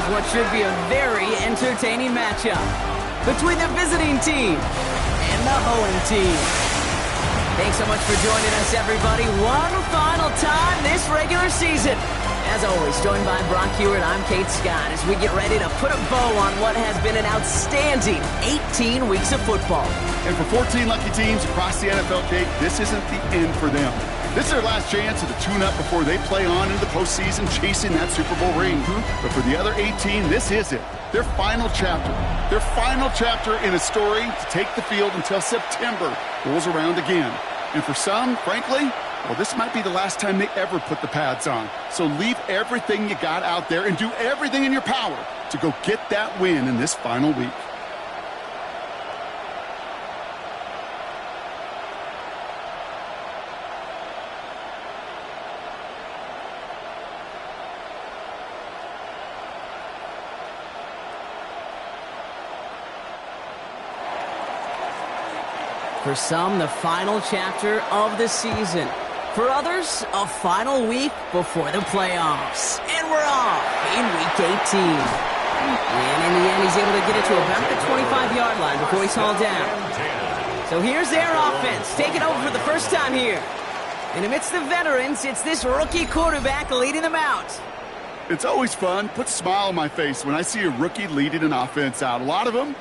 as what should be a very entertaining matchup between the visiting team and the home team. Thanks so much for joining us, everybody. One final time this regular season. As always, joined by Brock Hewitt, I'm Kate Scott as we get ready to put a bow on what has been an outstanding 18 weeks of football. And for 14 lucky teams across the NFL, Kate, this isn't the end for them. This is their last chance to tune-up before they play on into the postseason chasing that Super Bowl ring. But for the other 18, this is it. Their final chapter. Their final chapter in a story to take the field until September rolls around again. And for some, frankly, well, this might be the last time they ever put the pads on. So leave everything you got out there and do everything in your power to go get that win in this final week. For some, the final chapter of the season. For others, a final week before the playoffs. And we're off in Week 18. And in the end, he's able to get it to about the 25-yard line before he's hauled down. So here's their offense, taking over for the first time here. And amidst the veterans, it's this rookie quarterback leading them out. It's always fun, puts a smile on my face when I see a rookie leading an offense out. A lot of them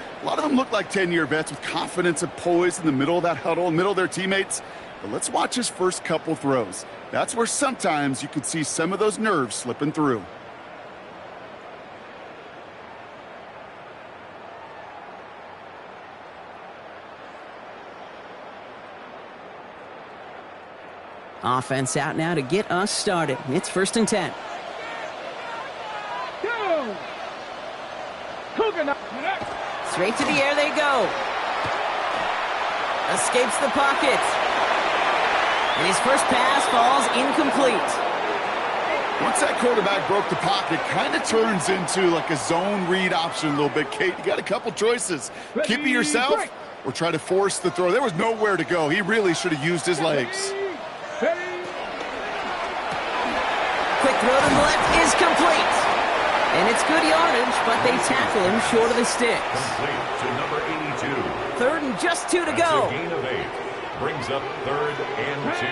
look like 10-year vets with confidence and poise in the middle of that huddle, in the middle of their teammates. But let's watch his first couple throws. That's where sometimes you could see some of those nerves slipping through. Offense out now to get us started. It's 1st and 10. Straight to the air they go. Escapes the pocket. And his first pass falls incomplete. Once that quarterback broke the pocket, kind of turns into like a zone read option a little bit. Kate, you got a couple choices. Keep it yourself or try to force the throw. There was nowhere to go. He really should have used his legs. Quick throw to the left is complete. And it's good yardage, but they tackle him short of the sticks. Complete to number 82. 3rd and just 2 to go. Gain of 8. Brings up 3rd and 2.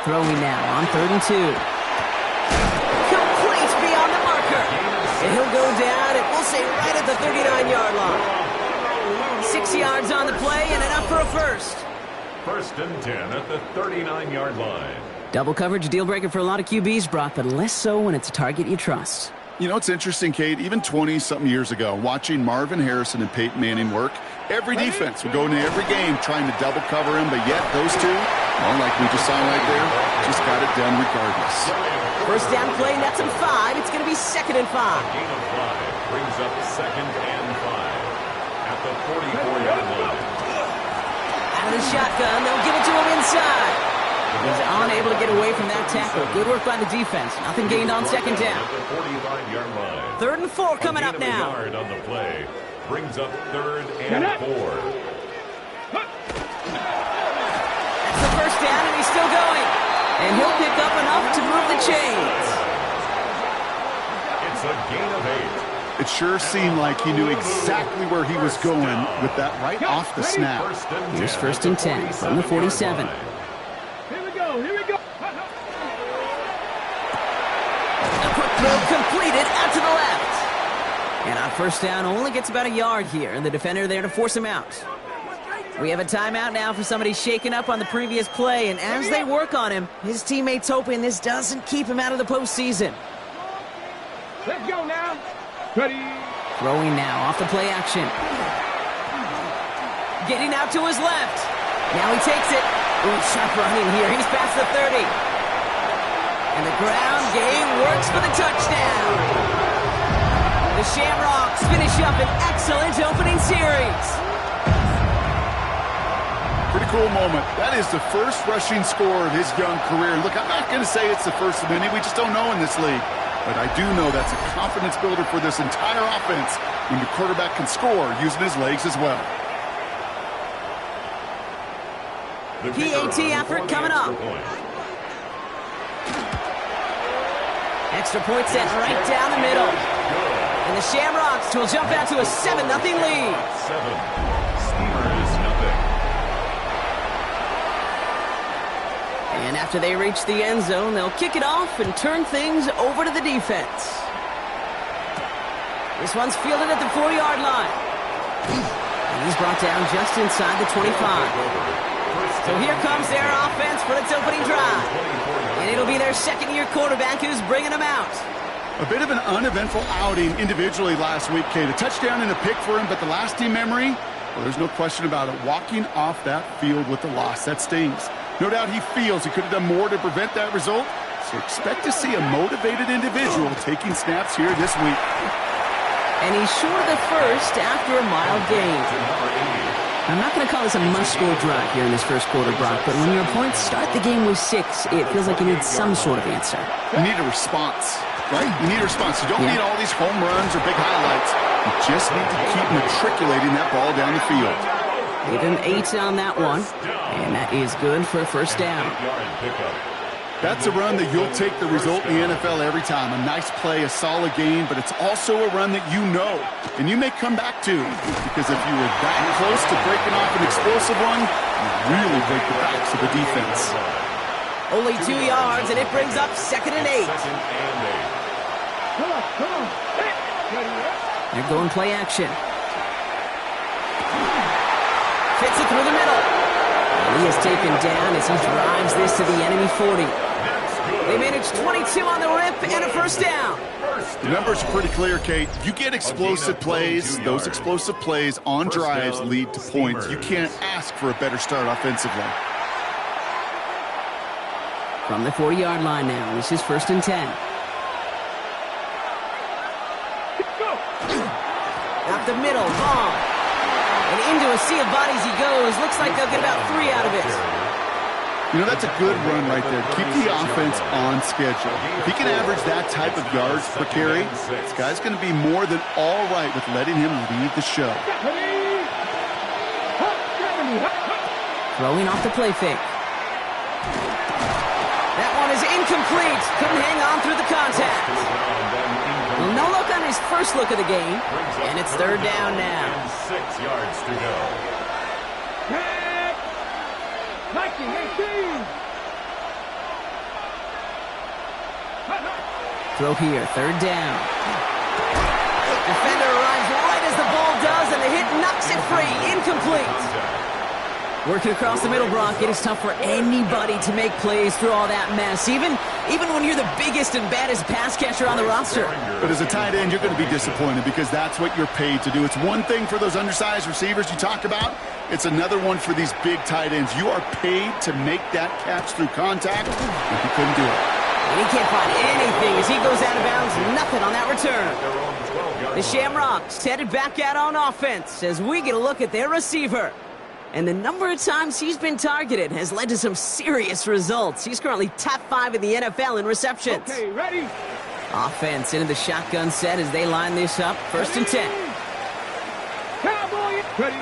Throwing now on 3rd and 2. Complete beyond the marker. And he'll go down, and we'll say right at the 39-yard line. 6 yards on the play, and enough for a first. 1st and 10 at the 39-yard line. Double coverage, deal breaker for a lot of QBs, Brock, but less so when it's a target you trust. You know, it's interesting, Kate, even 20-something years ago, watching Marvin Harrison and Peyton Manning work, every defense would go into every game trying to double cover him, but yet those two, well, like we just saw right there, just got it done regardless. First down play, that's in 5. It's going to be 2nd and 5. Gain of 5 brings up 2nd and 5 at the 44-yard line. Out of the shotgun, they'll give it to him inside. He's unable to get away from that tackle. Good work by the defense. Nothing gained on 2nd down. 45-yard line. 3rd and 4 coming up now. Yard on the play brings up 3rd and 4. That's the first down, and he's still going. And he'll pick up enough to move the chains. It's a gain of 8. It sure seemed like he knew exactly where he was going with that right off the snap. Here's 1st and 10 from the 47. Completed out to the left. And on 1st down, only gets about a yard here, and the defender there to force him out. We have a timeout now for somebody shaken up on the previous play, and as they work on him, his teammates hoping this doesn't keep him out of the postseason. Let's go now. Ready. Throwing now off the play action. Getting out to his left. Now he takes it. Ooh, sharp running here. He's past the 30. And the ground game works for the touchdown. The Shamrocks finish up an excellent opening series. Pretty cool moment. That is the first rushing score of his young career. Look, I'm not going to say it's the first of many. We just don't know in this league. But I do know that's a confidence builder for this entire offense when the quarterback can score using his legs as well. PAT effort coming up. Extra point set right down the middle. which will jump out to a 7-0 lead. 7. Steelers nothing. And after they reach the end zone, they'll kick it off and turn things over to the defense. This one's fielded at the 4-yard line. And he's brought down just inside the 25. So here comes their offense for its opening drive. And it'll be their second-year quarterback who's bringing them out. A bit of an uneventful outing individually last week, Kate. A touchdown and a pick for him, but the lasting memory, well, there's no question about it. Walking off that field with the loss, that stings. No doubt he feels he could have done more to prevent that result, so expect to see a motivated individual taking snaps here this week. And he's short of the first after a mild gain. I'm not going to call this a must-score drive here in this first quarter, Brock, but when your opponents start the game with 6, it feels like you need some sort of answer. You need a response, right? You need a response. You don't need all these home runs or big highlights. You just need to keep matriculating that ball down the field. Get an 8 on that one, and that is good for a first down. That's a run that you'll take the result in the NFL every time. A nice play, a solid game, but it's also a run that you know, and you may come back to, because if you were that close to breaking off an explosive one, you really break the backs of the defense. Only 2 yards, and it brings up 2nd and 8. Come on. They're going play action. Fits it through the middle. And he is taken down as he drives this to the enemy 40. They manage 22 on the rip and a first down. The numbers are pretty clear, Kate. You get explosive plays. Those explosive plays on drives lead to points. You can't ask for a better start offensively. From the 40-yard line now, this is 1st and 10. Up the middle, long. And into a sea of bodies he goes. Looks like they'll get about 3 out of it. You know, that's a good run right there. Keep the offense on schedule. If he can average that type of yards per carry, this guy's going to be more than all right with letting him lead the show. Throwing off the play fake. That one is incomplete. Couldn't hang on through the contact. Well, no look on his first look of the game. And it's 3rd down now. 6 yards to go. Throw here, 3rd down. Defender arrives right as the ball does, and the hit knocks it free. Incomplete. Working across the middle, Brock, it is tough for anybody to make plays through all that mess, even when you're the biggest and baddest pass catcher on the roster. But as a tight end, you're going to be disappointed because that's what you're paid to do. It's one thing for those undersized receivers you talk about. It's another one for these big tight ends. You are paid to make that catch through contact, and he couldn't do it. And he can't find anything as he goes out of bounds. Nothing on that return. The Shamrocks headed back out on offense as we get a look at their receiver. And the number of times he's been targeted has led to some serious results. He's currently top 5 in the NFL in receptions. Okay, ready? Offense into the shotgun set as they line this up. 1st and 10. Cowboy, ready?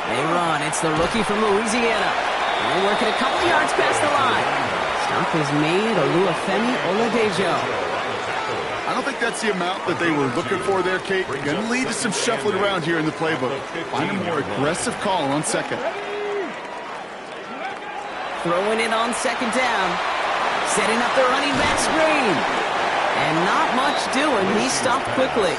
They run. It's the rookie from Louisiana. They're working a couple yards past the line. Stop is made. Oluwafemi Oladejo. I don't think that's the amount that they were looking for there, Kate. Going to lead to some shuffling around here in the playbook. Find a more aggressive call on 2nd. Throwing it on 2nd down. Setting up the running back screen. And not much doing. He stopped quickly.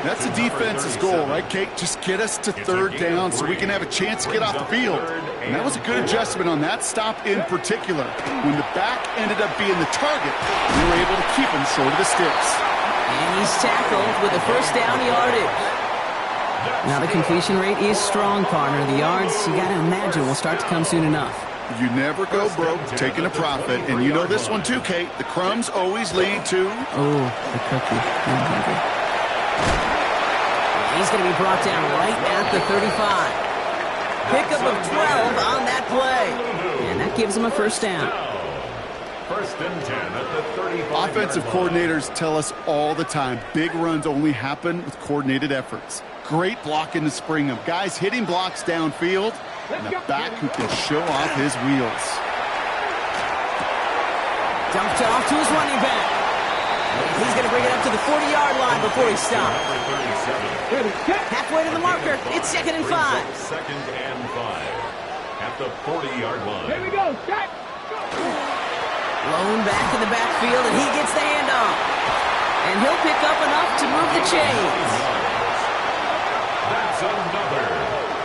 That's the defense's goal, right, Kate? Just get us to 3rd down so we can have a chance to get off the field. And that was a good adjustment on that stop in particular. When the back ended up being the target, we were able to keep him short of the sticks. And he's tackled with a first down yardage. Now the completion rate is strong, partner. The yards, you got to imagine, will start to come soon enough. You never go broke taking a profit. And you know this one too, Kate. The crumbs always lead to... Oh, the cookie. I'm hungry. He's going to be brought down right at the 35. Pickup of 12 on that play. And that gives him a first down. 1st and 10 at the 35. Offensive coordinators tell us all the time, big runs only happen with coordinated efforts. Great blocking to spring them. Guys hitting blocks downfield, and a back who can show off his wheels. Dumped off to his running back. He's going to bring it up to the 40-yard line before he stops. Halfway to the marker. It's 2nd and 5. 2nd and 5 at the 40-yard line. Here we go. Shot. Lone back in the backfield, and he gets the handoff. And he'll pick up enough to move the chains. That's another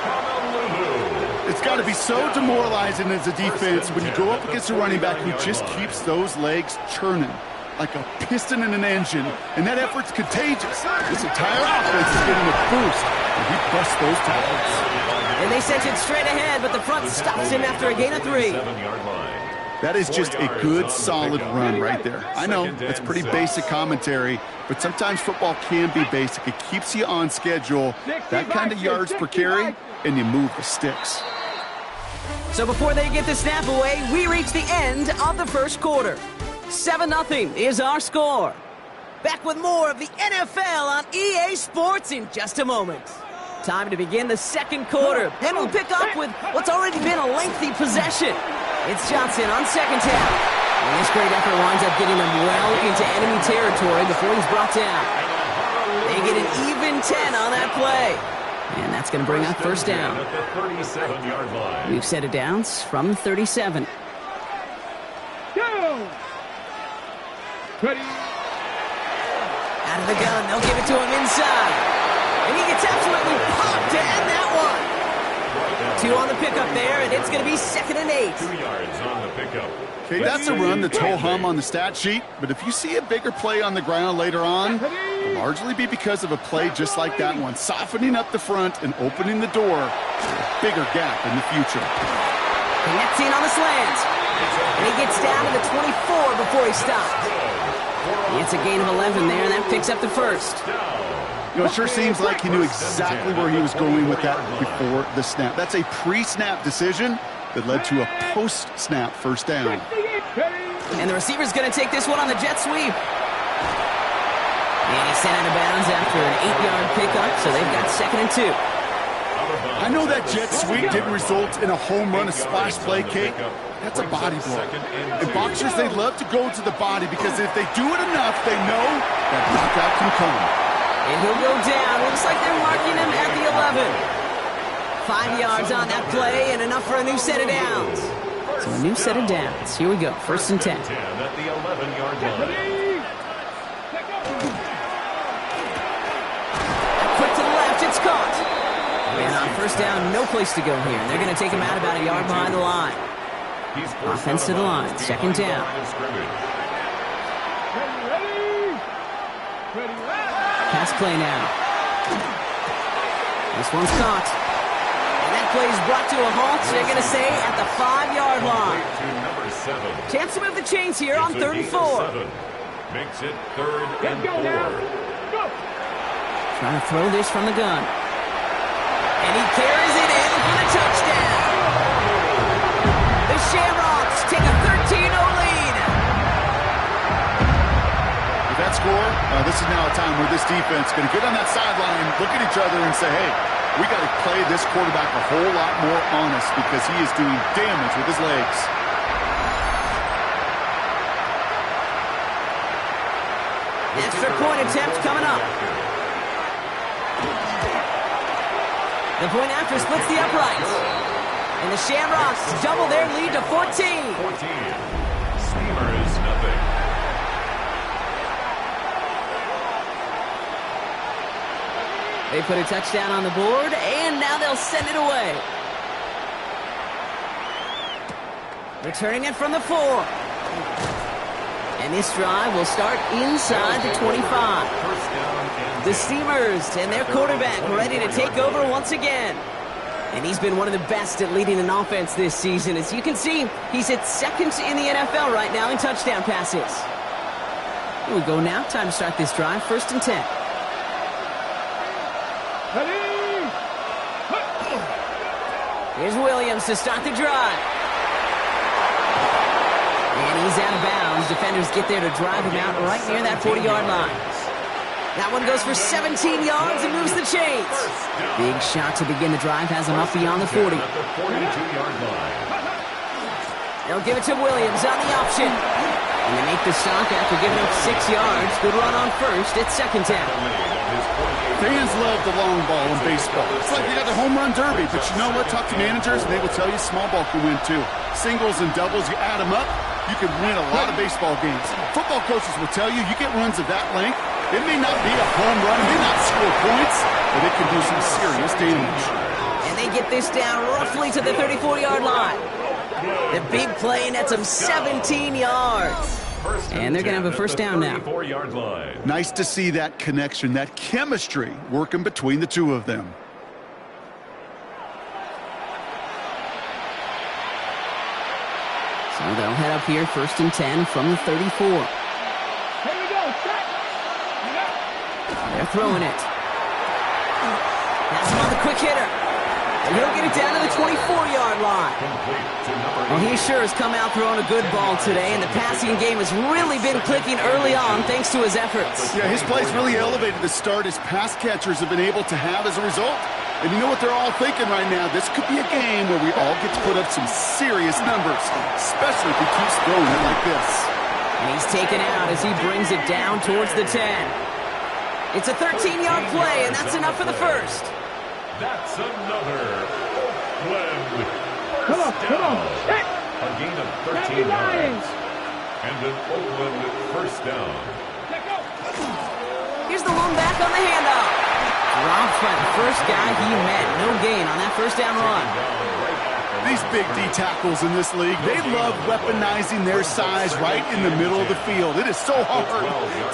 Honolulu. It's got to be so demoralizing as a defense when you go up against a running back who just keeps those legs churning like a piston in an engine, and that effort's contagious. This entire offense is getting a boost, and he busts those tackles. And they sent it straight ahead, but the front stops him after a gain of 3. 7-yard line. That is just a good, solid run right there. I know, that's pretty basic commentary, but sometimes football can be basic. It keeps you on schedule, that kind of yards per carry, and you move the sticks. So before they get the snap away, we reach the end of the first quarter. 7-0 is our score. Back with more of the NFL on EA Sports in just a moment. Time to begin the second quarter, and we'll pick up with what's already been a lengthy possession. It's Johnson on 2nd down. And this great effort winds up getting them well into enemy territory before he's brought down. They get an even 10 on that play. And that's going to bring up 1st down. At the 37-yard line. We've set it downs from 37. Go. Ready. Out of the gun, they'll give it to him inside. And he gets absolutely popped to end that one. 2 on the pickup there, and it's going to be 2nd and 8. 2 yards on the pickup. Okay, that's a run that's whole hum on the stat sheet, but if you see a bigger play on the ground later on, it'll largely be because of a play just like that one, softening up the front and opening the door for a bigger gap in the future. Connecting on the slant. And he gets down to the 24 before he stops. It's a gain of 11 there, and that picks up the 1st. You know, it sure seems like he knew exactly where he was going with that before the snap. That's a pre-snap decision that led to a post-snap 1st down. And the receiver's going to take this one on the jet sweep. And he's sent out of bounds after an 8-yard pickup, so they've got 2nd and 2. I know that jet sweep didn't result in a home run, a splash play, Kate. That's a body blow. And boxers, they love to go to the body because if they do it enough, they know that knockout can come. And he'll go down. Looks like they're marking him at the 11. 5 yards on that play and enough for a new set of downs. So a new set of downs. Here we go. 1st and 10. At the 11-yard line. Quick to the left. It's caught. And on 1st down, no place to go here. They're going to take him out about a yard behind the line. Offense to the line. 2nd down. Pass play now. This one's caught. And that play is brought to a halt. They're going to say at the 5-yard line. Chance to move the chains here on 3rd and 4. Makes it 3rd and 4. Trying to throw this from the gun. And he carries it in for the touchdown. The Shamrocks take a 13-0 lead. With that score, this is now a time where this defense is going to get on that sideline, look at each other and say, hey, we got to play this quarterback a whole lot more honest because he is doing damage with his legs. Extra point attempt coming up. The point after splits the uprights. And the Shamrocks double their lead to 14. 14. Steamers, nothing. They put a touchdown on the board, and now they'll send it away. Returning it from the 4. And this drive will start inside the 25. The Steamers and their quarterback ready to take over once again. And he's been one of the best at leading an offense this season. As you can see, he's at 2nd in the NFL right now in touchdown passes. Here we go now. Time to start this drive. 1st and 10. Here's Williams to start the drive. And he's out of bounds. Defenders get there to drive him out right near that 40-yard line. That one goes for 17 yards and moves the chains. Big shot to begin the drive has him up beyond the 40. At the 42-yard line. They'll give it to Williams on the option. And they make the stop after giving up 6 yards. Good run on first. It's second down. Fans love the long ball in baseball. It's like they got the home run derby, but you know what? Talk to managers, and they will tell you small ball can win too. Singles and doubles, you add them up, you can win a lot of baseball games. Football coaches will tell you, you get runs of that length, it may not be a home run, it may not score points, but it can do some serious damage. And they get this down roughly to the 34-yard line. The big play nets them 17 yards. And they're going to have a first down now. Nice to see that connection, that chemistry working between the two of them. So they'll head up here, first and 10 from the 34. Here we go. Set. They're throwing it. That's him on the quick hitter. And he'll get it down to the 24-yard line. Well, he sure has come out throwing a good ball today, and the passing game has really been clicking early on thanks to his efforts. Yeah, his play's really elevated the start his pass catchers have been able to have as a result. And you know what they're all thinking right now? This could be a game where we all get to put up some serious numbers, especially if he keeps throwing it like this. And he's taken out as he brings it down towards the 10. It's a 13-yard play, and that's enough for the first. That's another Oakland Come on, first come on. down. Set. A gain of 13 Happy Lions. yards. And an Oakland first down. Let go. Here's the one back on the handoff. Dropped by the first guy he met. No gain on that first down run. These big D tackles in this league, they love weaponizing their size right in the middle of the field. It is so hard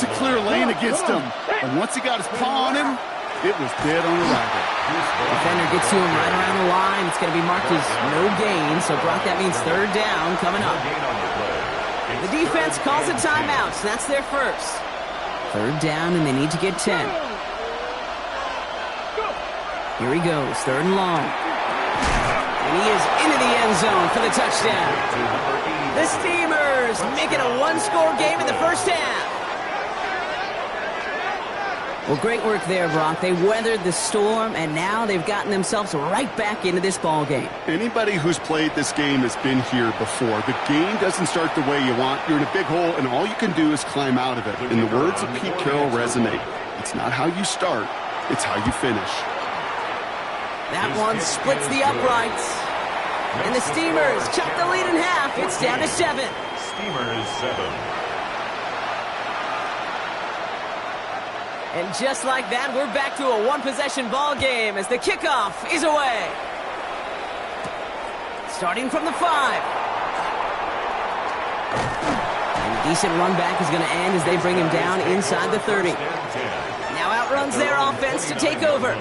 to clear lane against him. And once he got his paw on him, it was dead on arrival. Defender gets to him right around the line. It's going to be marked as no gain. So, Brock, that means third down coming up. The defense calls a timeout. So that's their first. Third down, and they need to get 10. Here he goes, third and long. And he is into the end zone for the touchdown. The Steamers make it a one-score game in the first half. Well, great work there, Brock. They weathered the storm, and now they've gotten themselves right back into this ball game. Anybody who's played this game has been here before. The game doesn't start the way you want. You're in a big hole, and all you can do is climb out of it. And the words of Pete Carroll resonate. It's not how you start, it's how you finish. That one splits the uprights. And the Steamers chop the lead in half. It's down to 7. Steamers 7. And just like that, we're back to a one-possession ball game as the kickoff is away. Starting from the 5. And a decent run back is going to end as they bring him down inside the 30. Now outruns their offense to take over.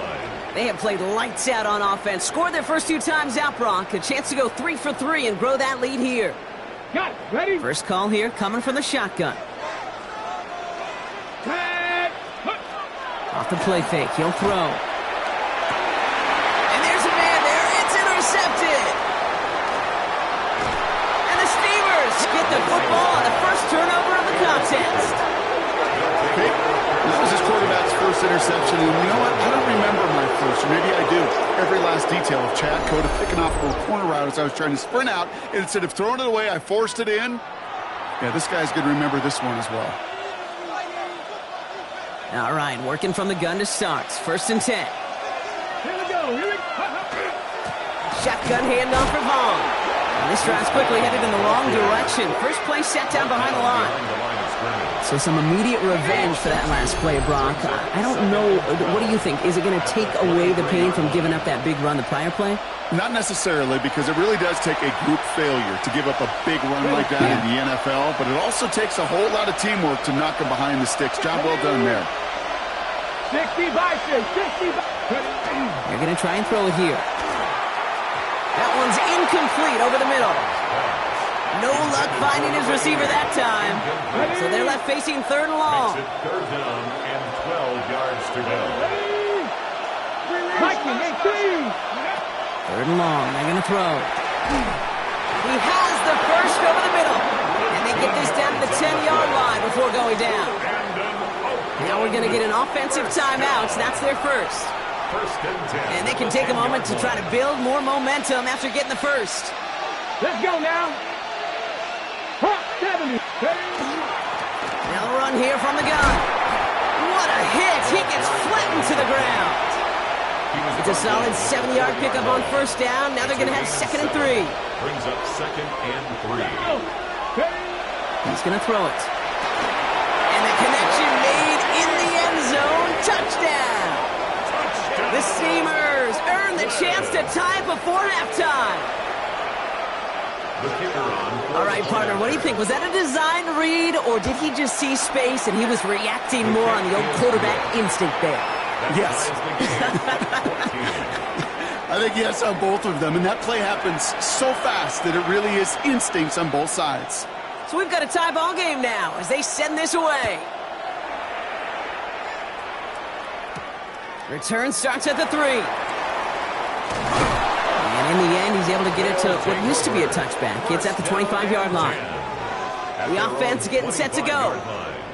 They have played lights out on offense, scored their first 2 times out, Brock. A chance to go 3 for 3 and grow that lead here. Got it. Ready? First call here coming from the shotgun. Off the play fake, he'll throw. And there's a man there, it's intercepted! And the Steamers get the football on the first turnover of the contest. Okay, that was his quarterback's first interception, and you know what? I don't remember my first, or maybe I do. Every last detail of Chad Cota picking off a corner route as I was trying to sprint out, and instead of throwing it away, I forced it in. Yeah, this guy's going to remember this one as well. All right, working from the gun to start. First and 10. Here we go. Here we go. Shotgun handoff for Vaughn. And this drive's quickly headed in the wrong direction. First play set down behind the line. So some immediate revenge for that last play, Brock. I don't know. What do you think? Is it going to take away the pain from giving up that big run the prior play? Not necessarily, because it really does take a group failure to give up a big run like that in the NFL, but it also takes a whole lot of teamwork to knock him behind the sticks. Job well done there. 60 by 6. 60 by... They're going to try and throw it here. That one's incomplete over the middle. No luck finding his receiver that time. So they're left facing third and long. Third down and 12 yards to go. Third and long, they're going to throw. He has the first over the middle. And they get this down to the 10-yard line before going down. Now we're going to get an offensive timeout. That's their first. First and 10. And they can take a moment to try to build more momentum after getting the first. Let's go now. 70. Now a run here from the gun. What a hit! He gets flattened to the ground. It's a solid 7-yard pickup on first down. Now they're going to have 2nd and 3. Brings up 2nd and 3. He's going to throw it. And the connection made in the end zone. Touchdown! The Steamers earn the chance to tie before halftime. All right, partner, what do you think? Was that a design read, or did he just see space and he was reacting more on the old quarterback instinct there? Yes. I think yes on both of them, and that play happens so fast that it really is instincts on both sides. So we've got a tie ball game now as they send this away. Return starts at the 3. And in the end, he's able to get it to what used to be a touchback. It's at the 25-yard line. The offense getting set to go.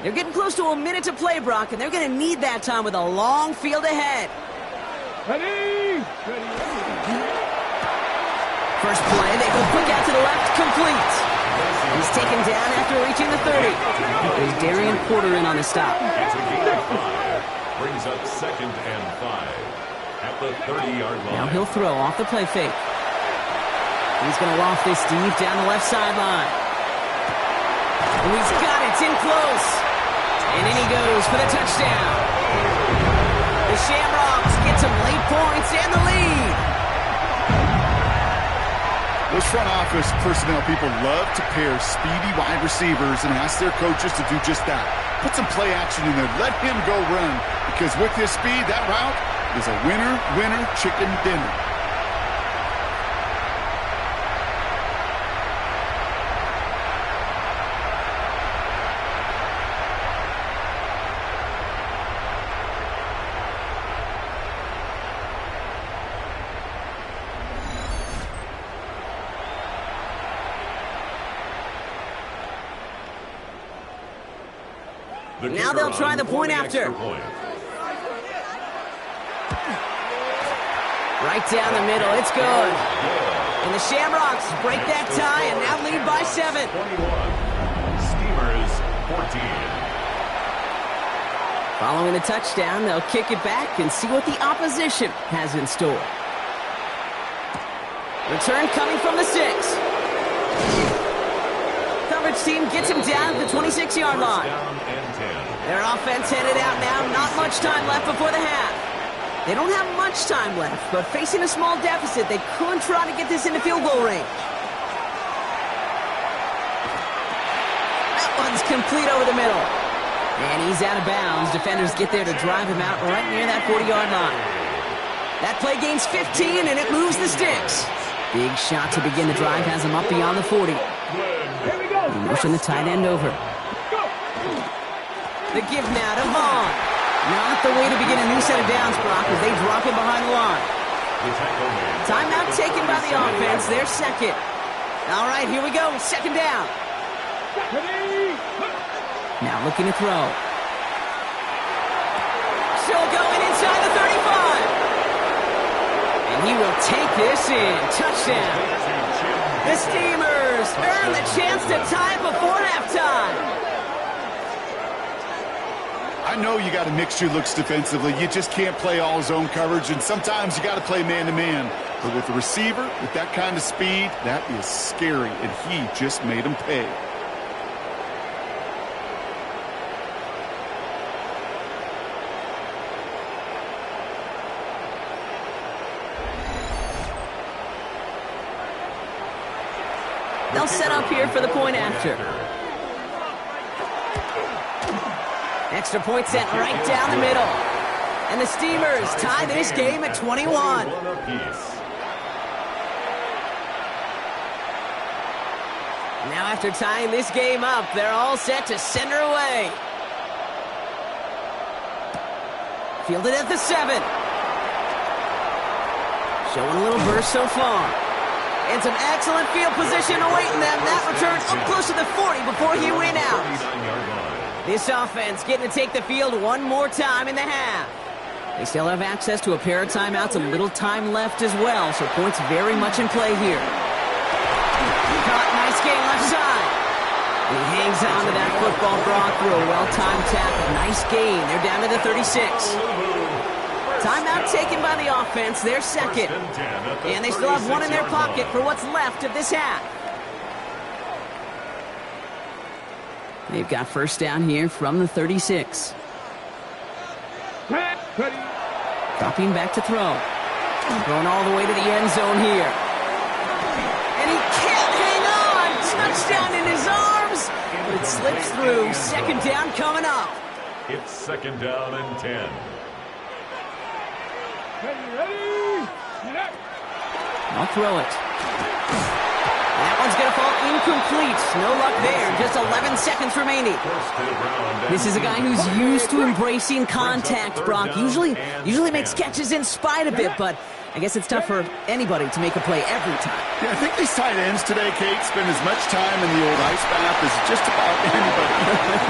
They're getting close to a minute to play, Brock, and they're going to need that time with a long field ahead. Ready! First play, they go quick out to the left, complete. He's taken down after reaching the 30. There's Darian Porter in on the stop. It's a gain of 5. Brings up 2nd and 5 at the 30-yard line. Now he'll throw off the play fake. He's going to loft this deep down the left sideline. And he's got it. It's in close. And in he goes for the touchdown. The Shamrocks get some late points and the lead. Those front office personnel people love to pair speedy wide receivers and ask their coaches to do just that. Put some play action in there. Let him go run. Because with his speed, that route is a winner, chicken dinner. Now they'll try the point after. Right down the middle. It's good. And the Shamrocks break that tie and now lead by 7. 21. Steamers 14. Following the touchdown, they'll kick it back and see what the opposition has in store. Return coming from the 6. Coverage team gets him down at the 26-yard line. Their offense headed out now. Not much time left before the half. They don't have much time left, but facing a small deficit, they could try to get this into field goal range. That one's complete over the middle. And he's out of bounds. Defenders get there to drive him out right near that 40-yard line. That play gains 15, and it moves the sticks. Big shot to begin the drive has him up beyond the 40. Here we go. They motion the tight end over. Go. The give now to Vaughn. Not the way to begin a new set of downs, Brock, as they drop him behind the line. Timeout taken by the offense. They're second. All right, here we go. 2nd down. Ready. Now looking to throw. Still going inside the 35. And he will take this in. Touchdown. The Steamers earn the chance to tie before halftime. I know you got to mix your looks defensively. You just can't play all zone coverage, and sometimes you got to play man-to-man. But with the receiver, with that kind of speed, that is scary, and he just made him pay. They'll set up here for the point after. Extra point sent right down the middle. And the Steamers tie this game at 21. Now after tying this game up, they're all set to send her away. Fielded at the 7. Showing a little burst so far. And some excellent field position awaiting them. That return up close to the 40 before he went out. This offense getting to take the field one more time in the half. They still have access to a pair of timeouts, a little time left as well, so points very much in play here. Caught, nice game left side. He hangs on to that football brought through a well-timed tackle. Nice gain. They're down to the 36. Timeout taken by the offense. They're second. And they still have one in their pocket for what's left of this half. They've got first down here from the 36. Dropping back to throw. Going all the way to the end zone here. And he can't hang on. Touchdown in his arms. But it slips through. Second down coming up. It's second down and 10. I'll throw it. That one's going to fall incomplete. No luck there. Just 11 seconds remaining. This is a guy who's used to embracing contact, Brock. Usually makes catches in spite of it, but I guess it's tough for anybody to make a play every time. Yeah, I think these tight ends today, Kate, spend as much time in the old ice bath as just about anybody.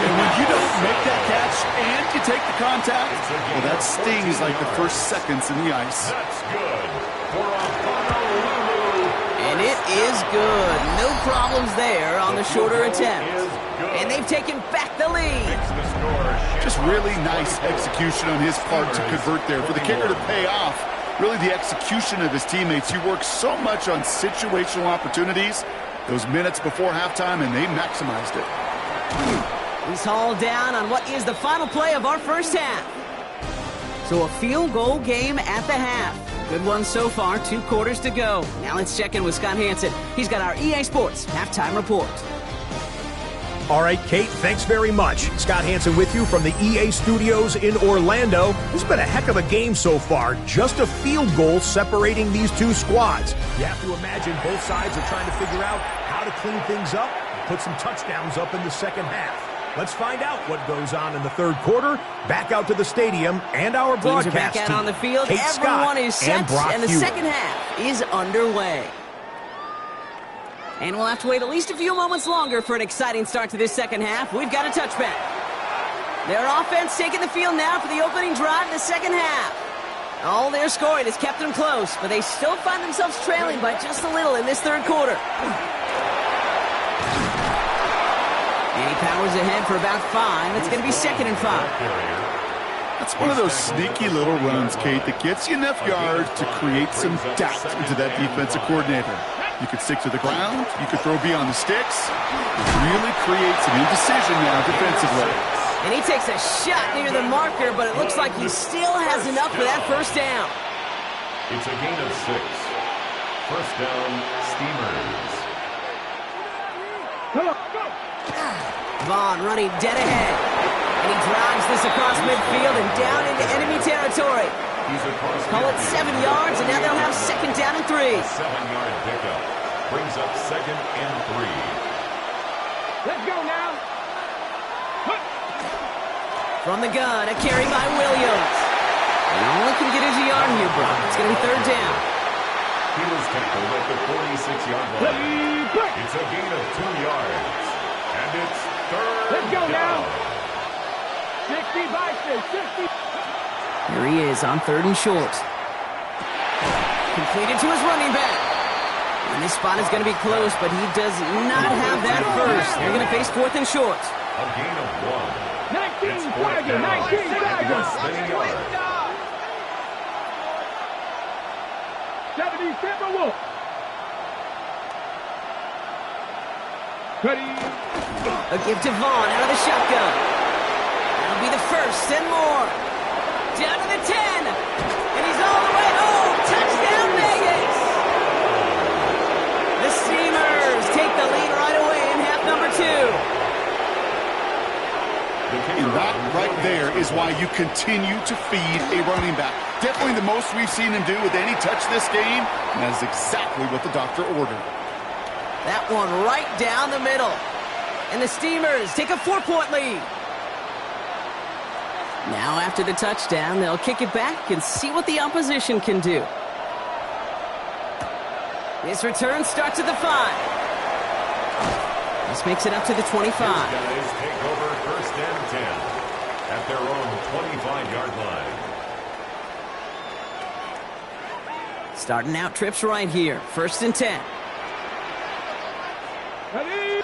And when you don't make that catch and you take the contact, well, that stings like the first seconds in the ice. That's good for a Honolulu. And it is good. No problems there on the shorter attempt. And they've taken back the lead. Just really nice execution on his part to convert there. For the kicker to pay off, really the execution of his teammates. He worked so much on situational opportunities those minutes before halftime, and they maximized it. He's hauled down on what is the final play of our first half. So a field goal game at the half. Good one so far, 2 quarters to go. Now let's check in with Scott Hansen. He's got our EA Sports halftime report. All right, Kate, thanks very much. Scott Hansen with you from the EA Studios in Orlando. This has been a heck of a game so far. Just a field goal separating these two squads. You have to imagine both sides are trying to figure out how to clean things up and put some touchdowns up in the second half. Let's find out what goes on in the third quarter. Back out to the stadium and our broadcast teams are back out team. on the field. Kate Everyone Scott is set, and the Hewitt. second half is underway. And we'll have to wait at least a few moments longer for an exciting start to this second half. We've got a touchback. Their offense taking the field now for the opening drive in the second half. All their scoring has kept them close, but they still find themselves trailing by just a little in this third quarter. And he powers ahead for about 5. It's going to be second and 5. That's one of those sneaky little runs, Kate, that gets you enough yards to create some doubt into that defensive coordinator. You could stick to the ground. You could throw beyond the sticks. Really create some indecision now defensively. And he takes a shot near the marker, but it looks like he still has enough for that first down. It's a gain of 6. First down, Steamers. Vaughn running dead ahead. And he drives this across midfield and down into enemy territory. Call it 7 yards, and now they'll have second down and 3. 7-yard pickup brings up second and 3. Let's go now. From the gun, a carry by Williams. And all he can get is a yard here, Brock. It's going to be third down. He was tackled at the 46-yard line. It's a gain of 2 yards. And it's third Let's go down. now. 60. Here he is on third and short. Completed to his running back. And this spot is going to be close, but he does not have that first. They're going to face fourth and short. A gain of 1. 19 It's fourth Tigers. down. 19 Tigers. Less than a yard. 70 Timberwolves. Ready. A give to Vaughn out of the shotgun. That'll be the first and more. Down to the 10. And he's all the way home. Touchdown, Vegas. The Steamers take the lead right away in half number 2. And that right there is why you continue to feed a running back. Definitely the most we've seen him do with any touch this game, and that is exactly what the doctor ordered. That one right down the middle. And the Steamers take a 4-point lead. Now after the touchdown, they'll kick it back and see what the opposition can do. This return starts at the 5. This makes it up to the 25. These guys take over first and 10 at their own 25-yard line. Starting out trips right here. First and 10. Ready.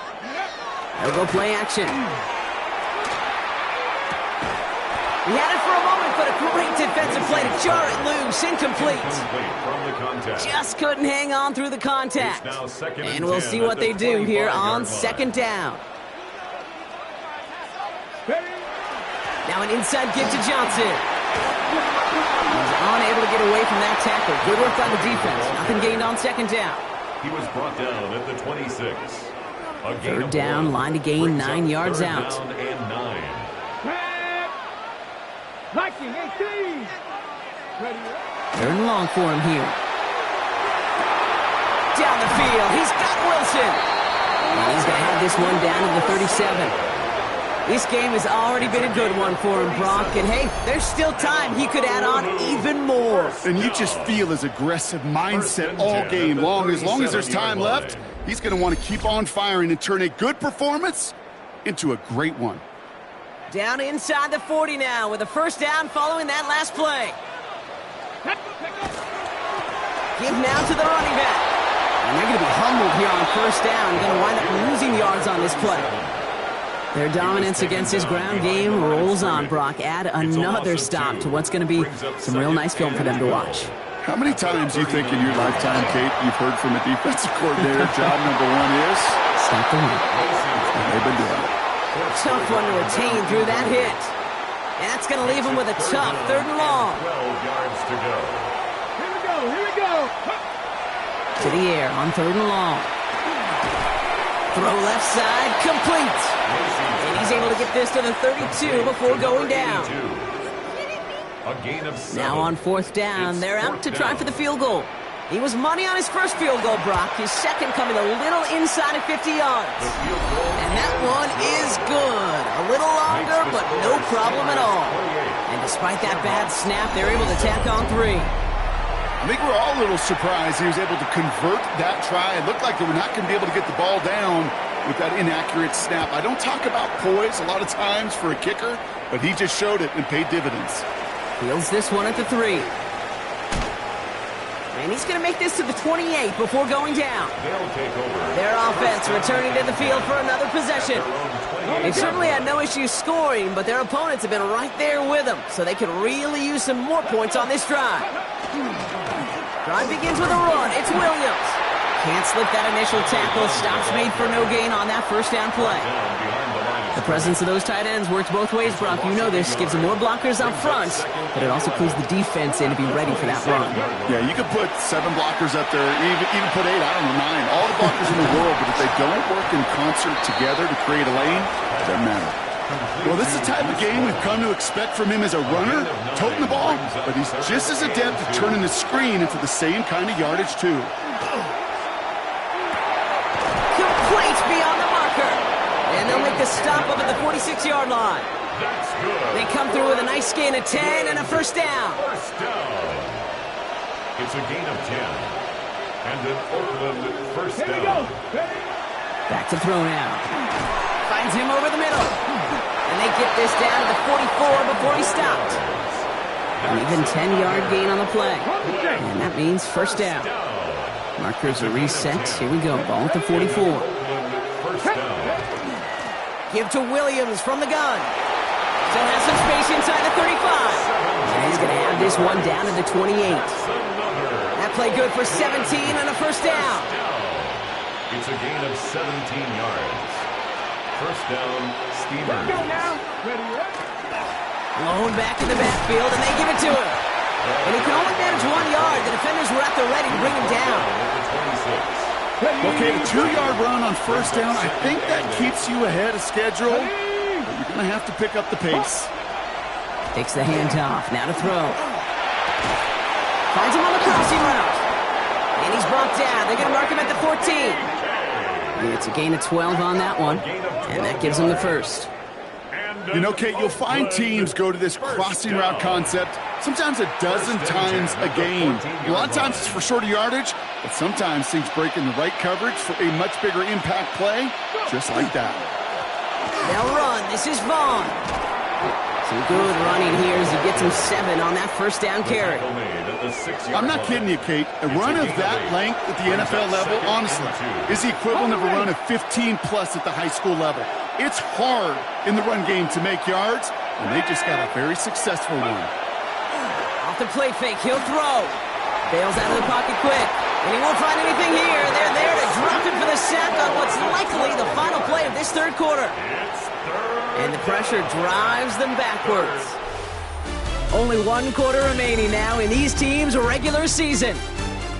They'll go play action. He had it for a moment, but a great defensive play to jar it loose. Incomplete. Just couldn't hang on through the contact. And we'll see what they do here on second down. Now an inside give to Johnson. He's unable to get away from that tackle. Good work on the defense. Nothing gained on second down. He was brought down at the 26. Third down, line to gain 9 yards out. Wk18. Third and long for him here. Down the field. He's got Wilson. And he's going to have this one down to the 37. This game has already been a good one for him, Brock. And, hey, there's still time. He could add on even more. And you just feel his aggressive mindset all game long. As long as there's time left, he's going to want to keep on firing and turn a good performance into a great one. Down inside the 40 now with a first down following that last play. Give now to the running back. And they're going to be humbled here on first down. Going to wind up losing yards on this play. Their dominance against his ground game rolls on, Brock. Add another stop to what's going to be some real nice film for them to watch. How many times do you think in your lifetime, Kate, you've heard from a defensive coordinator, job number one is? Stop the run. They've been doing it. Tough one to retain through that hit. And that's going to leave him with a tough third and long. 12 yards to go. Here we go. To the air on third and long. Throw left side, complete. And he's able to get this to the 32 before going down. A gain of 7. Now on fourth down, they're out to try for the field goal. He was money on his first field goal, Brock. His second coming a little inside of 50 yards. And that one is good. A little longer, but no problem at all. And despite that bad snap, they're able to tack on 3. I think we're all a little surprised he was able to convert that try. It looked like they were not going to be able to get the ball down with that inaccurate snap. I don't talk about poise a lot of times for a kicker, but he just showed it and paid dividends. Fields this one at the 3. And he's going to make this to the 28 before going down. They'll take over. Their offense returning to the field for another possession. They've certainly had no issues scoring, but their opponents have been right there with them, so they could really use some more points on this drive. Drive begins with a run. It's Williams. Can't slip that initial tackle. Stops made for no gain on that first down play. The presence of those tight ends works both ways, Brock. You know this. Gives them more blockers up front, but it also clues the defense in to be ready for that run. Yeah, you could put 7 blockers up there, even put 8, I don't know, 9. All the blockers in the world, but if they don't work in concert together to create a lane, it doesn't matter. Well, this is the type of game we've come to expect from him as a runner, toting the ball, but he's just as adept at turning the screen into the same kind of yardage, too. Complete beyond the marker. And they'll make the stop up at the 46-yard line. They come through with a nice gain of 10 and a first down. First down. It's a gain of 10. And an Oakland first down. Back to throw now. Finds him over the middle. And they get this down to the 44 before he stopped. An even 10-yard gain on the play. And that means first down. Markers are reset. Here we go. Ball at the 44. First down. Give to Williams from the gun. Still has some space inside the 35. And he's going to have this one down to the 28. That play good for 17 and a first down. It's a gain of 17 yards. First down, Steelers. Blown back in the backfield, and they give it to him. And he can only manage 1 yard. The defenders were at the ready to bring him down. Okay, a 2-yard run on first down. I think that keeps you ahead of schedule, but you're going to have to pick up the pace. Takes the handoff. Now to throw. Finds him on the crossing route. And he's brought down. They're going to mark him at the 14. And it's a gain of 12 on that one. And that gives him the first. You know, Kate, you'll find teams go to this crossing route concept sometimes a dozen times a game. A lot of times it's for shorter yardage, but sometimes things break in the right coverage for a much bigger impact play, just like that. They'll run. This is Vaughn. Some good running here as he gets gets him 7 on that first down carry. I'm not kidding you, Kate. A run of that length at the NFL level, honestly, is the equivalent of a run of 15-plus at the high school level. It's hard in the run game to make yards, and they just got a very successful one. Off the play fake, he'll throw. Bails out of the pocket quick, and he won't find anything here. They're there to drop him for the sack on what's likely the final play of this third quarter. And the pressure drives them backwards. Only 1 quarter remaining now in these teams' regular season.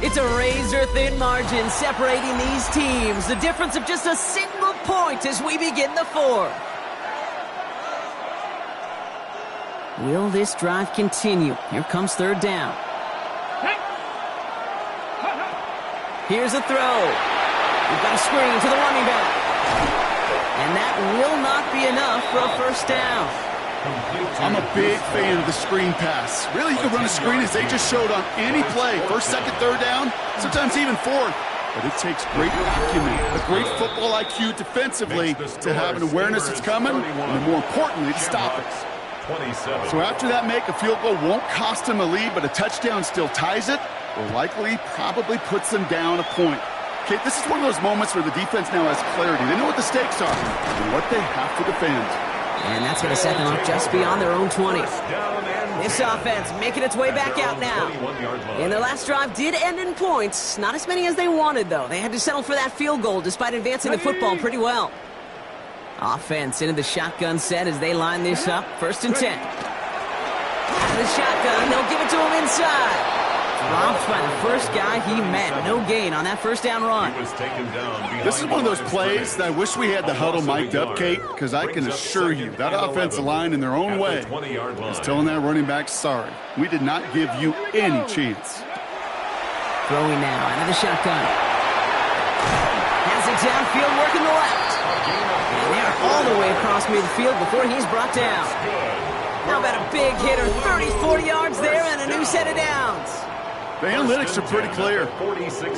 It's a razor-thin margin separating these teams. The difference of just a single point as we begin the fourth. Will this drive continue? Here comes third down. Here's a throw. We've got a screen to the running back. And that will not be enough for a first down. I'm a big fan of the screen pass. Really, you can run a screen as they just showed on any play. First, second, third down, sometimes even fourth. But it takes great acumen, a great football IQ defensively to have an awareness it's coming, and more importantly, to stop it. So after that make, a field goal won't cost them a lead, but a touchdown still ties it, or likely probably puts them down a point. Okay, this is one of those moments where the defense now has clarity. They know what the stakes are and what they have to defend. And that's going to set them up just beyond their own 20. This offense making its way back out now. And their last drive did end in points. Not as many as they wanted, though. They had to settle for that field goal despite advancing the football pretty well. Offense into the shotgun set as they line this up. 1st and 10. Out of the shotgun, they'll give it to him inside. Dropped by the first guy he met. No gain on that first down run. This is one of those plays that I wish we had the huddle mic'd up, Kate, because I can assure you that offensive line in their own way is telling that running back, sorry, we did not give you any chance. Throwing now out of the shotgun. Has it downfield, working the left. And they're all the way across midfield before he's brought down. How about a big hitter, 30, 40 yards there and a new set of downs. The analytics are pretty clear.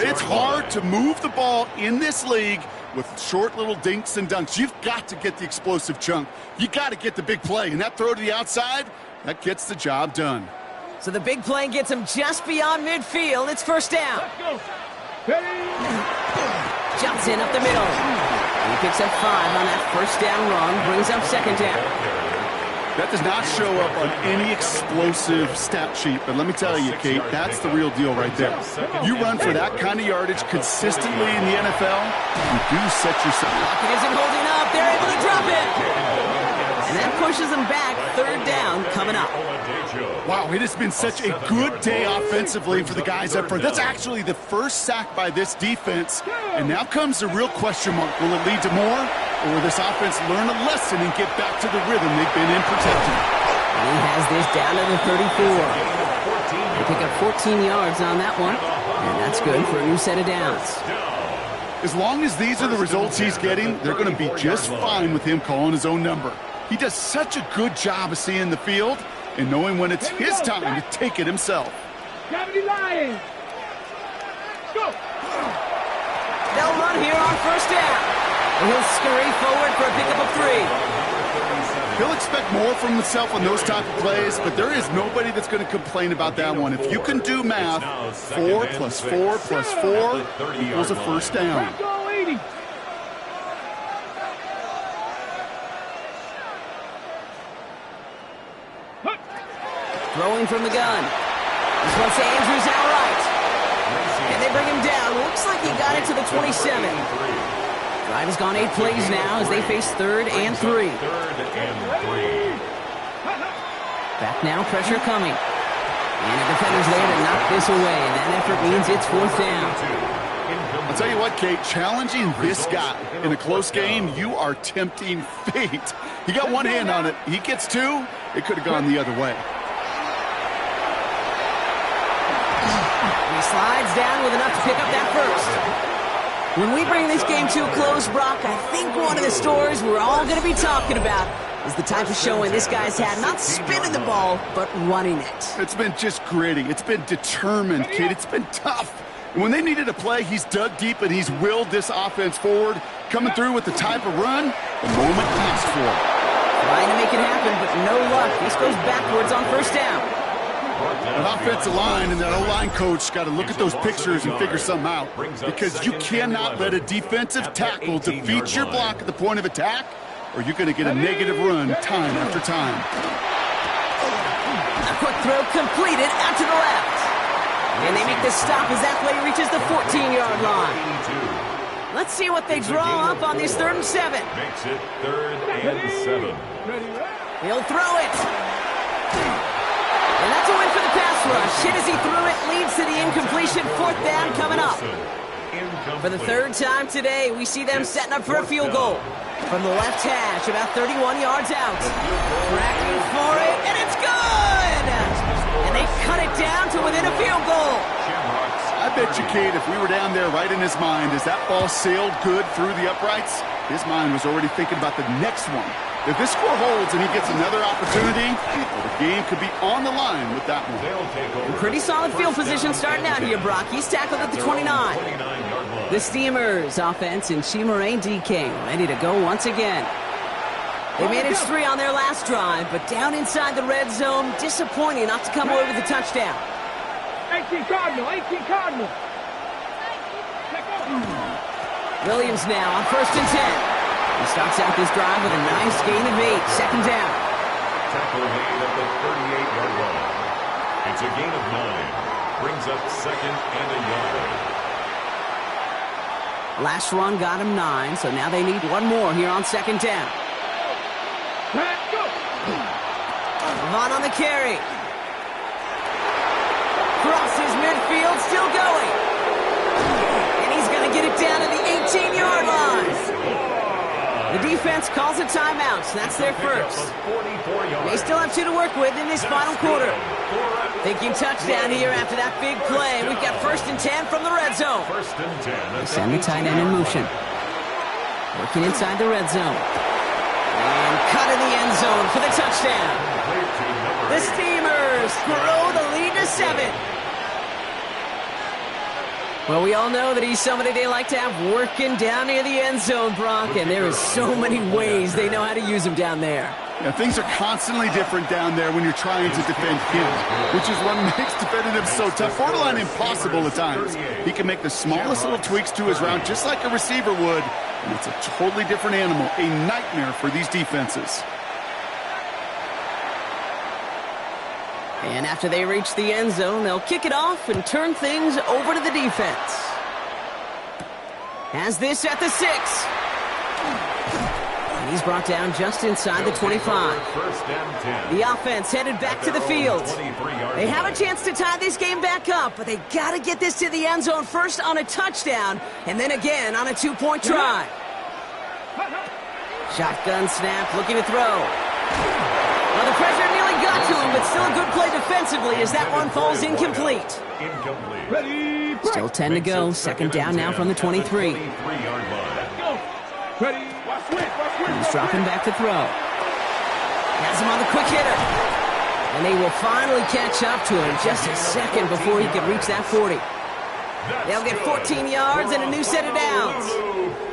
It's hard to move the ball in this league with short little dinks and dunks. You've got to get the explosive chunk. You got to get the big play. And that throw to the outside, that gets the job done. So the big play gets him just beyond midfield. It's first down. Jumps in up the middle. He picks up 5 on that first down run. Brings up second down. That does not show up on any explosive stat sheet, but let me tell you, Kate, that's the real deal right there. You run for that kind of yardage consistently in the NFL, you do set yourself up. Pocket isn't holding up. They're able to drop it. And that pushes them back. Third down coming up. Wow, it has been such a good day offensively for the guys up front. That's actually the first sack by this defense. And now comes the real question mark. Will it lead to more? Or will this offense learn a lesson and get back to the rhythm they've been in protecting? And he has this down to the 34. They pick up 14 yards on that one. And that's good for a new set of downs. As long as these are the results he's getting, they're going to be just fine with him calling his own number. He does such a good job of seeing the field and knowing when it's his time to take it himself. Gravity line. Go. They'll run here on first down. And he'll scurry forward for a pickup of 3. He'll expect more from himself on those type of plays, but there is nobody that's going to complain about that one. If you can do math, 4 plus 4 plus 4 equals a first down. Throwing from the gun. This one's to Andrews outright. And they bring him down. Looks like he got it to the 27. Drive has gone 8 plays now as they face 3rd and 3. Back now, pressure coming. And the defender's there to knock this away. And that effort means it's 4th down. I'll tell you what, Kate, challenging this guy in a close game, you are tempting fate. He got one hand on it. He gets 2. It could have gone the other way. He slides down with enough to pick up that first. When we bring this game to a close, Brock, I think one of the stories we're all going to be talking about is the type of showing this guy's had, not spinning the ball, but running it. It's been just gritty. It's been determined, kid. It's been tough. And when they needed a play, he's dug deep and he's willed this offense forward, coming through with the type of run the moment asked for. Trying to make it happen, but no luck. This goes backwards on first down. An offensive line and that O-line coach got to look at those pictures and figure something out, because you cannot let a defensive tackle defeat your block at the point of attack, or you're going to get a negative run time after time. A quick throw completed out to the left. And they make the stop as that play reaches the 14-yard line. Let's see what they draw up on this 3rd and 7. Makes it 3rd and 7. He'll throw it. And that's a win for the pass rush. Hit as he threw it, leads to the incompletion. 4th down coming up. For the 3rd time today, we see them setting up for a field goal. From the left hash, about 31 yards out. Tracking for it, and it's good! And they cut it down to within a field goal. I bet you, Kate, if we were down there right in his mind as that ball sailed good through the uprights, his mind was already thinking about the next one. If this score holds and he gets another opportunity, the game could be on the line with that one. Pretty solid field position starting out here, Brock. He's tackled at the 29. The Steamers offense and Chimere DK ready to go once again. They managed 3 on their last drive, but down inside the red zone, disappointing not to come away with a touchdown. 18 Cardinal, 18 Cardinal. Williams now on 1st and 10. He starts out this drive with a nice gain of 8, 2nd down. Tackle made at the 38-yard line. It's a gain of 9. Brings up 2nd and a yard. Last run got him 9, so now they need one more here on 2nd down. Vaughn on the carry. Crosses midfield, still going. And he's going to get it down to the 18-yard line. The defense calls a timeout, so that's their first. They still have 2 to work with in this final quarter. Thinking touchdown here after that big play. We've got 1st and 10 from the red zone. They send the tight end in motion. Working inside the red zone. And cut in the end zone for the touchdown. The Steamers grow the lead to 7. Well, we all know that he's somebody they like to have working down near the end zone, Brock, and there is so many ways they know how to use him down there. Yeah, things are constantly different down there when you're trying to defend him, which is what makes defending him so tough, borderline impossible at times. He can make the smallest little tweaks to his route just like a receiver would, and it's a totally different animal, a nightmare for these defenses. And after they reach the end zone, they'll kick it off and turn things over to the defense. Has this at the 6. And he's brought down just inside the 25. The offense headed back to the field. They have a chance to tie this game back up, but they got to get this to the end zone first on a touchdown, and then again on a 2-point try. Shotgun snap, looking to throw. Well, the pressure nearly got to him, but still a good play defensively as that one falls incomplete. Still 10 to go. 2nd down now from the 23. He's dropping back to throw. Has him on the quick hitter. And they will finally catch up to him just a second before he can reach that 40. They'll get 14 yards and a new set of downs.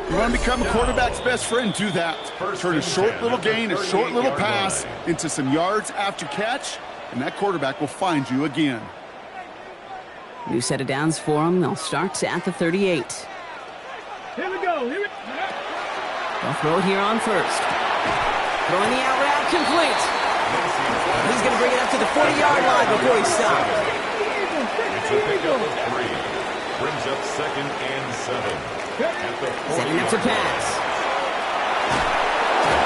You want to become a quarterback's best friend, do that. Turn a short little gain, a short little pass into some yards after catch, and that quarterback will find you again. New set of downs for them. They'll start at the 38. Here we go. They'll throw it here on 1st. Throwing the out route complete. He's going to bring it up to the 40-yard line before he stops. It's a pickup of 3. Brings up 2nd and 7. Setting up to pass.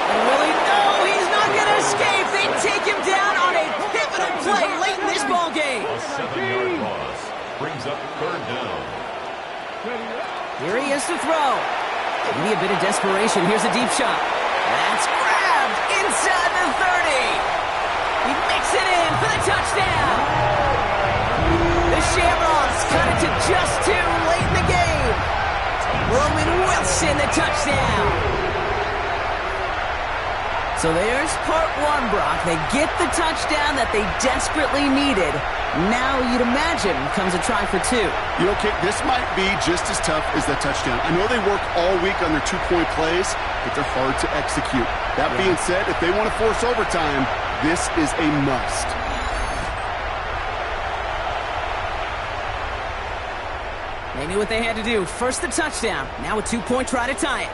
And Willie, no, he's not going to escape. They take him down on a pivotal play late in this ball game. A 7-yard loss. Brings up 3rd down. Here he is to throw. Maybe a bit of desperation. Here's a deep shot. That's grabbed inside the 30. He makes it in for the touchdown. The Shamrocks cut it to just 2 late in the game. Roman Wilson, the touchdown. So there's part 1, Brock. They get the touchdown that they desperately needed. Now, you'd imagine, comes a try for 2. You know, Kate, this might be just as tough as that touchdown. I know they work all week on their 2-point plays, but they're hard to execute. That being said, if they want to force overtime, this is a must. They knew what they had to do. First the touchdown. Now a 2-point try to tie it.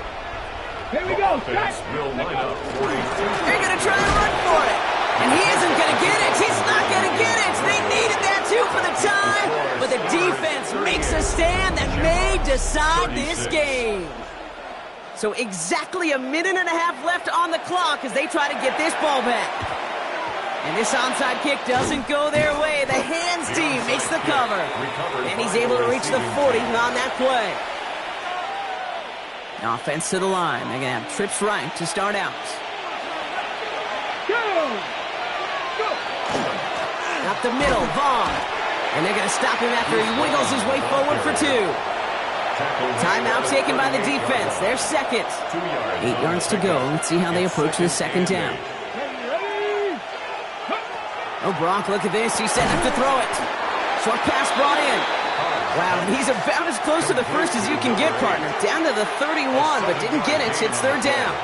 Here we go. Offense will line up for a They're going to try to run for it. And he isn't going to get it. He's not going to get it. They needed that too for the tie. But the defense makes a stand that may decide this game. So exactly a minute and a half left on the clock as they try to get this ball back. And this onside kick doesn't go their way. The hands team makes the cover. And he's able to reach the 40 on that play. Offense to the line. They're going to have trips right to start out. Go! Go! Up the middle, Vaughn. And they're going to stop him after he wiggles his way forward for 2. Timeout taken by the defense. Their second. 8 yards to go. Let's see how they approach this second down. Oh, Brock, look at this. He's set up to throw it. Short pass brought in. Wow, and he's about as close to the first as you can get, partner. Down to the 31, but didn't get it. It's third down.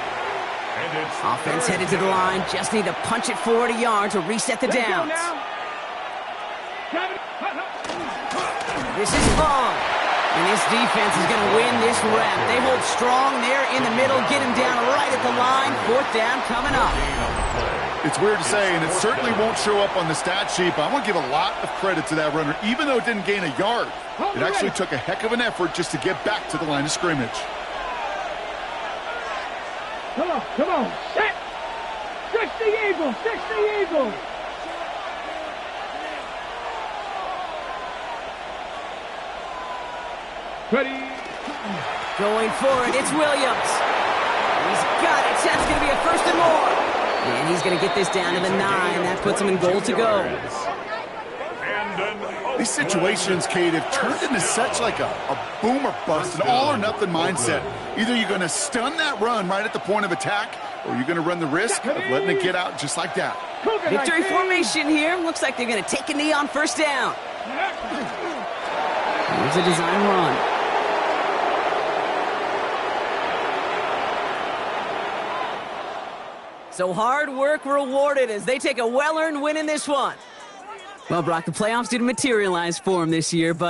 Offense headed to the line. Just need to punch it 40 yards to reset the downs. This is Vaughn. And this defense is going to win this rep. They hold strong there in the middle. Get him down right at the line. Fourth down coming up. It's weird to say, and it certainly won't show up on the stat sheet, but I want to give a lot of credit to that runner. Even though it didn't gain a yard, it actually took a heck of an effort just to get back to the line of scrimmage. Come on, come on. Set! 60 Eagle, 60 Eagle. Ready. Going for it, it's Williams. He's got it. That's going to be a first and more. And he's going to get this down to the 9. That puts him in goal to go. These situations, Kate, have turned into such like a boom or bust, an all-or-nothing mindset. Either you're going to stun that run right at the point of attack, or you're going to run the risk of letting it get out just like that. Victory formation here. Looks like they're going to take a knee on first down. Here's a design run. So hard work rewarded as they take a well-earned win in this one. Well, Brock, the playoffs didn't materialize for him this year, but